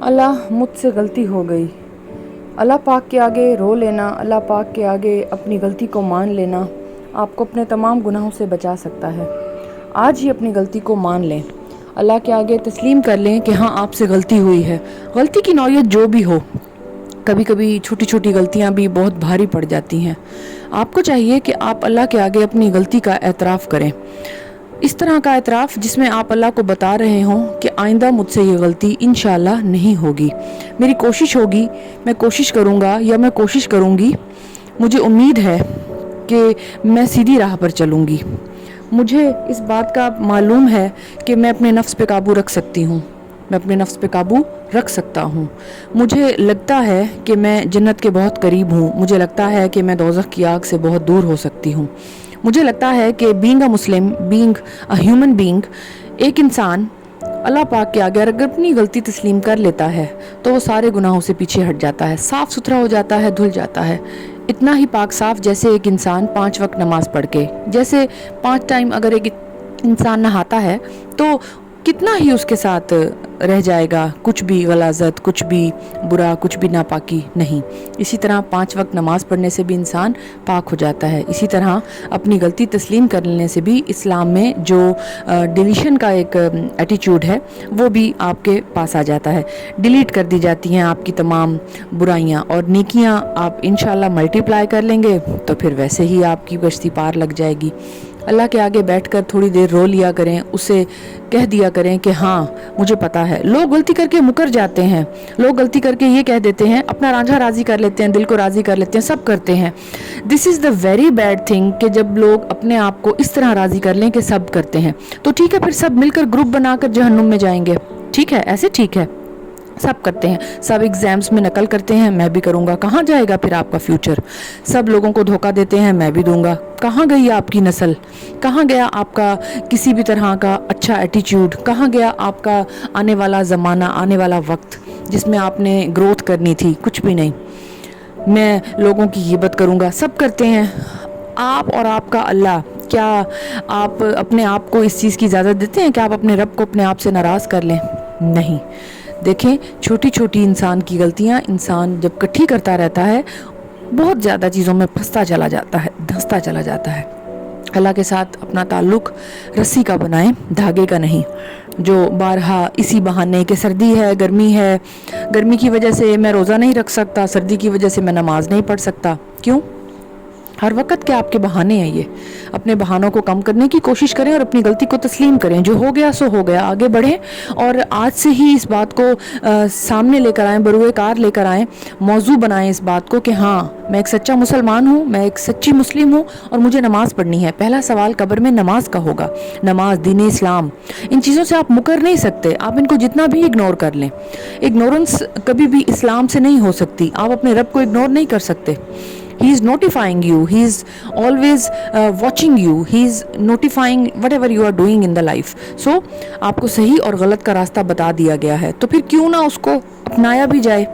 अल्लाह मुझसे गलती हो गई। अल्लाह पाक के आगे रो लेना, अल्लाह पाक के आगे अपनी गलती को मान लेना आपको अपने तमाम गुनाहों से बचा सकता है। आज ही अपनी गलती को मान लें, अल्लाह के आगे तस्लीम कर लें कि हाँ आपसे गलती हुई है। गलती की नौयत जो भी हो, कभी कभी छोटी छोटी गलतियाँ भी बहुत भारी पड़ जाती हैं। आपको चाहिए कि आप अल्लाह के आगे अपनी गलती का एतराफ़ करें, इस तरह का एतराफ़ जिसमें आप अल्लाह को बता रहे हों कि आइंदा मुझसे ये गलती इंशाअल्लाह नहीं होगी। मेरी कोशिश होगी, मैं कोशिश करूँगा या मैं कोशिश करूँगी, मुझे उम्मीद है कि मैं सीधी राह पर चलूँगी। मुझे इस बात का मालूम है कि मैं अपने नफ्स पे काबू रख सकती हूँ, मैं अपने नफ्स पे काबू रख सकता हूँ। मुझे लगता है कि मैं जन्नत के बहुत करीब हूँ, मुझे लगता है कि मैं दोज़ख की आग से बहुत दूर हो सकती हूँ। मुझे लगता है कि being a Muslim, being a human being, एक इंसान अल्लाह पाक के आगे अगर अपनी गलती तस्लीम कर लेता है तो वो सारे गुनाहों से पीछे हट जाता है, साफ़ सुथरा हो जाता है, धुल जाता है। इतना ही पाक साफ जैसे एक इंसान 5 वक्त नमाज पढ़ के, जैसे 5 टाइम अगर एक इंसान नहाता है तो कितना ही उसके साथ रह जाएगा, कुछ भी गलाज़त, कुछ भी बुरा, कुछ भी नापाकी नहीं। इसी तरह 5 वक्त नमाज पढ़ने से भी इंसान पाक हो जाता है। इसी तरह अपनी गलती तस्लीम कर लेने से भी इस्लाम में जो डिलीशन का एक एटीट्यूड है वो भी आपके पास आ जाता है। डिलीट कर दी जाती हैं आपकी तमाम बुराइयां और नेकियां आप इंशाल्लाह मल्टीप्लाई कर लेंगे तो फिर वैसे ही आपकी कश्ती पार लग जाएगी। अल्लाह के आगे बैठकर थोड़ी देर रो लिया करें, उसे कह दिया करें कि हाँ मुझे पता है। लोग गलती करके मुकर जाते हैं, लोग गलती करके ये कह देते हैं, अपना रांझा राज़ी कर लेते हैं, दिल को राज़ी कर लेते हैं, सब करते हैं। This is the very bad thing कि जब लोग अपने आप को इस तरह राज़ी कर लें कि सब करते हैं तो ठीक है, फिर सब मिलकर ग्रुप बनाकर जहन्नुम में जाएंगे। ठीक है, ऐसे ठीक है, सब करते हैं, सब एग्जाम्स में नकल करते हैं, मैं भी करूँगा, कहाँ जाएगा फिर आपका फ्यूचर। सब लोगों को धोखा देते हैं, मैं भी दूंगा, कहाँ गई आपकी नस्ल, कहाँ गया आपका किसी भी तरह का अच्छा एटीट्यूड, कहाँ गया आपका आने वाला ज़माना, आने वाला वक्त जिसमें आपने ग्रोथ करनी थी, कुछ भी नहीं। मैं लोगों की गिबत करूँगा, सब करते हैं। आप और आपका अल्लाह, क्या आप अपने आप को इस चीज़ की इजाज़त देते हैं कि आप अपने रब को अपने आप से नाराज़ कर लें? नहीं। देखें, छोटी छोटी इंसान की गलतियां इंसान जब इकट्ठी करता रहता है बहुत ज़्यादा चीज़ों में फंसता चला जाता है, धंसता चला जाता है। अल्लाह के साथ अपना ताल्लुक़ रस्सी का बनाएं, धागे का नहीं, जो बारहा इसी बहाने कि सर्दी है, गर्मी है, गर्मी की वजह से मैं रोज़ा नहीं रख सकता, सर्दी की वजह से मैं नमाज नहीं पढ़ सकता। क्यों? हर वक्त के आपके बहाने हैं ये। अपने बहानों को कम करने की कोशिश करें और अपनी गलती को तस्लीम करें। जो हो गया सो हो गया, आगे बढ़ें और आज से ही इस बात को सामने लेकर आएँ, बरूए कार लेकर आएँ, मौजू बनाएं इस बात को कि हाँ मैं एक सच्चा मुसलमान हूँ, मैं एक सच्ची मुस्लिम हूँ और मुझे नमाज़ पढ़नी है। पहला सवाल कब्र में नमाज का होगा। नमाज, दीन इस्लाम, इन चीज़ों से आप मुकर नहीं सकते। आप इनको जितना भी इग्नोर कर लें, इग्नोरेंस कभी भी इस्लाम से नहीं हो सकती। आप अपने रब को इग्नोर नहीं कर सकते। He is notifying you, he is always watching you, he is notifying whatever you are doing in the life. So आपको सही और गलत का रास्ता बता दिया गया है, तो फिर क्यों ना उसको अपनाया भी जाए।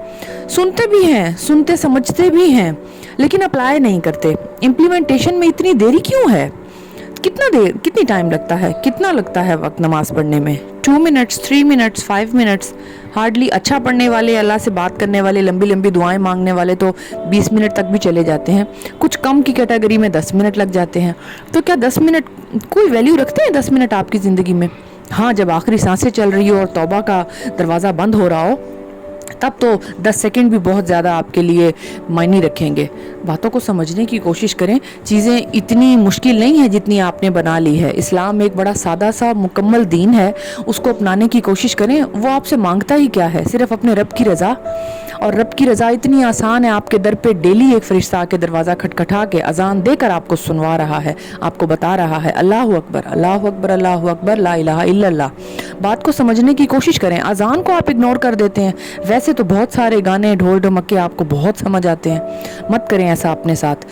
सुनते भी हैं, सुनते समझते भी हैं, लेकिन अप्लाई नहीं करते। इम्प्लीमेंटेशन में इतनी देरी क्यों है? कितनी टाइम लगता है, कितना लगता है वक्त नमाज पढ़ने में? 2 मिनट्स, 3 मिनट्स, 5 मिनट्स हार्डली। अच्छा पढ़ने वाले, अल्लाह से बात करने वाले, लंबी लंबी दुआएं मांगने वाले तो 20 मिनट तक भी चले जाते हैं। कुछ कम की कैटेगरी में 10 मिनट लग जाते हैं। तो क्या 10 मिनट कोई वैल्यू रखते हैं? 10 मिनट आपकी ज़िंदगी में? हाँ, जब आखिरी सांसें चल रही हो और तौबा का दरवाज़ा बंद हो रहा हो तब तो 10 सेकंड भी बहुत ज़्यादा आपके लिए मायने रखेंगे। बातों को समझने की कोशिश करें। चीज़ें इतनी मुश्किल नहीं है जितनी आपने बना ली है। इस्लाम एक बड़ा सादा सा मुकम्मल दीन है, उसको अपनाने की कोशिश करें। वो आपसे मांगता ही क्या है? सिर्फ अपने रब की रज़ा। और रब की रज़ा इतनी आसान है, आपके दर पे डेली एक फ़रिश्ता आके दरवाज़ा खटखटा के अजान देकर आपको सुनवा रहा है, आपको बता रहा है अल्लाहु अकबर, अल्लाहु अकबर, अल्लाहु अकबर, ला इलाहा इल्लल्लाह। बात को समझने की कोशिश करें। अजान को आप इग्नोर कर देते हैं। वैसे तो बहुत सारे गाने, ढोल ढमक्के आपको बहुत समझ आते हैं। मत करें ऐसा अपने साथ।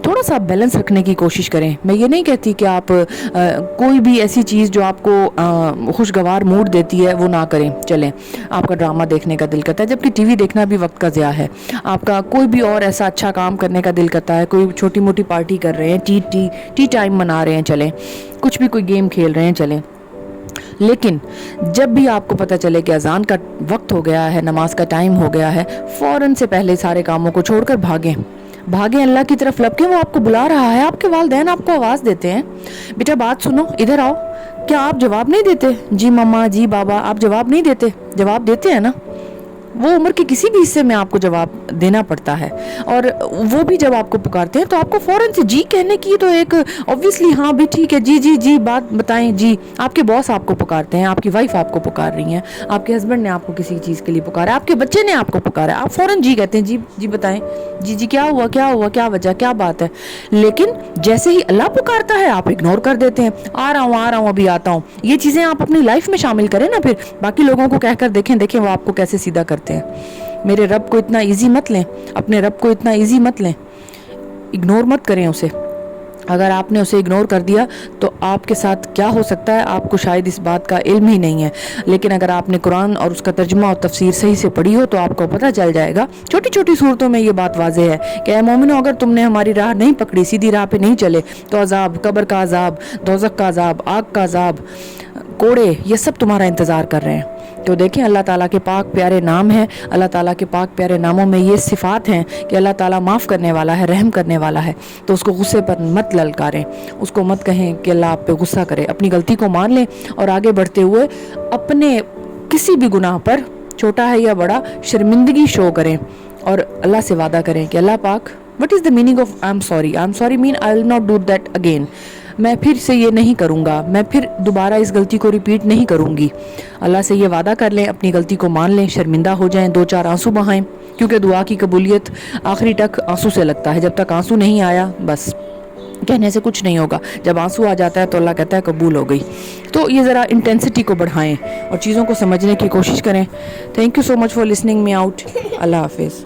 थोड़ा सा बैलेंस रखने की कोशिश करें। मैं ये नहीं कहती कि आप कोई भी ऐसी चीज़ जो आपको खुशगवार मूड देती है वो ना करें। चलें, आपका ड्रामा देखने का दिल करता है, जबकि टीवी देखना भी वक्त का ज़िया है। आपका कोई भी और ऐसा अच्छा काम करने का दिल करता है, कोई छोटी मोटी पार्टी कर रहे हैं, टी टाइम मना रहे हैं, चलें। कुछ भी, कोई गेम खेल रहे हैं, चलें। لیکن جب بھی آپ کو پتہ چلے کہ اذان کا وقت ہو گیا ہے، نماز کا ٹائم ہو گیا ہے، فوراً سے پہلے سارے کاموں کو چھوڑ کر بھاگیں اللہ کی طرف لپکیں، وہ آپ کو بلا رہا ہے۔ آپ کے والدین آپ کو آواز دیتے ہیں، بیٹا بات سنو، ادھر آؤ۔ کیا آپ جواب نہیں دیتے؟ جی مما، جی بابا، آپ جواب نہیں دیتے؟ جواب دیتے ہیں نا۔ وہ عمر کے کسی بھی حصے میں آپ کو جواب دینا پڑتا ہے، اور وہ بھی جب آپ کو پکارتے ہیں تو آپ کو فوراً سے جی کہنے کی تو ایک obviously ہاں بھی ٹھیک ہے، جی جی جی بات بتائیں جی۔ آپ کے باس آپ کو پکارتے ہیں، آپ کی وائف آپ کو پکار رہی ہیں، آپ کے ہسبینڈ نے آپ کو کسی چیز کے لیے پکارا، آپ کے بچے نے آپ کو پکارا، آپ فوراً جی کہتے ہیں، جی جی بتائیں، جی جی کیا ہوا کیا وجہ کیا بات ہے۔ لیکن جیسے ہی اللہ پکارتا ہے آپ اگنور کر دیتے ہیں، آ رہا ہوں ابھی آتا ہوں۔ یہ چیزیں آپ اپنی لائف میں شامل کریں نا، پھر باقی لوگوں کو کہہ کر دیکھیں وہ آپ کو کیسے سیدھا کرتے ہیں۔ میرے رب کو اتنا ایزی مت لیں، اپنے رب کو اتنا ایزی مت لیں، اگنور مت کریں اسے۔ اگر آپ نے اسے اگنور کر دیا تو آپ کے ساتھ کیا ہو سکتا ہے آپ کو شاید اس بات کا علم ہی نہیں ہے، لیکن اگر آپ نے قرآن اور اس کا ترجمہ اور تفسیر صحیح سے پڑھی ہو تو آپ کو پتہ چل جائے گا۔ چھوٹی چھوٹی صورتوں میں یہ بات واضح ہے کہ اے مومنو، اگر تم نے ہماری راہ نہیں پکڑی، سیدھی راہ پہ نہیں چلے، تو عذاب، قبر کا عذاب، دوزخ کا عذاب، آگ کا عذاب، کوڑے، یہ سب تمہارا انتظار کر رہے ہیں۔ تو دیکھیں اللہ تعالیٰ کے پاک پیارے نام ہیں، اللہ تعالیٰ کے پاک پیارے ناموں میں یہ صفات ہیں کہ اللہ تعالیٰ معاف کرنے والا ہے، رحم کرنے والا ہے۔ تو اس کو غصے پر مت للکاریں، اس کو مت کہیں کہ اللہ آپ پہ غصہ کرے۔ اپنی غلطی کو مان لیں اور آگے بڑھتے ہوئے اپنے کسی بھی گناہ پر، چھوٹا ہے یا بڑا، شرمندگی شو کریں اور اللہ سے وعدہ کریں کہ اللہ پاک، what is the meaning of I'm sorry mean I will not do that again۔ میں پھر سے یہ نہیں کروں گا، میں پھر دوبارہ اس غلطی کو ریپیٹ نہیں کروں گی۔ اللہ سے یہ وعدہ کر لیں، اپنی غلطی کو مان لیں، شرمندہ ہو جائیں، 2-4 آنسو بہائیں، کیونکہ دعا کی قبولیت آخری تک آنسو سے لگتا ہے۔ جب تک آنسو نہیں آیا بس کہنے سے کچھ نہیں ہوگا، جب آنسو آ جاتا ہے تو اللہ کہتا ہے قبول ہو گئی۔ تو یہ ذرا انٹینسٹی کو بڑھائیں اور چیزوں کو سمجھنے کی کوشش کریں۔ Thank you so much for listening me out. اللہ حافظ۔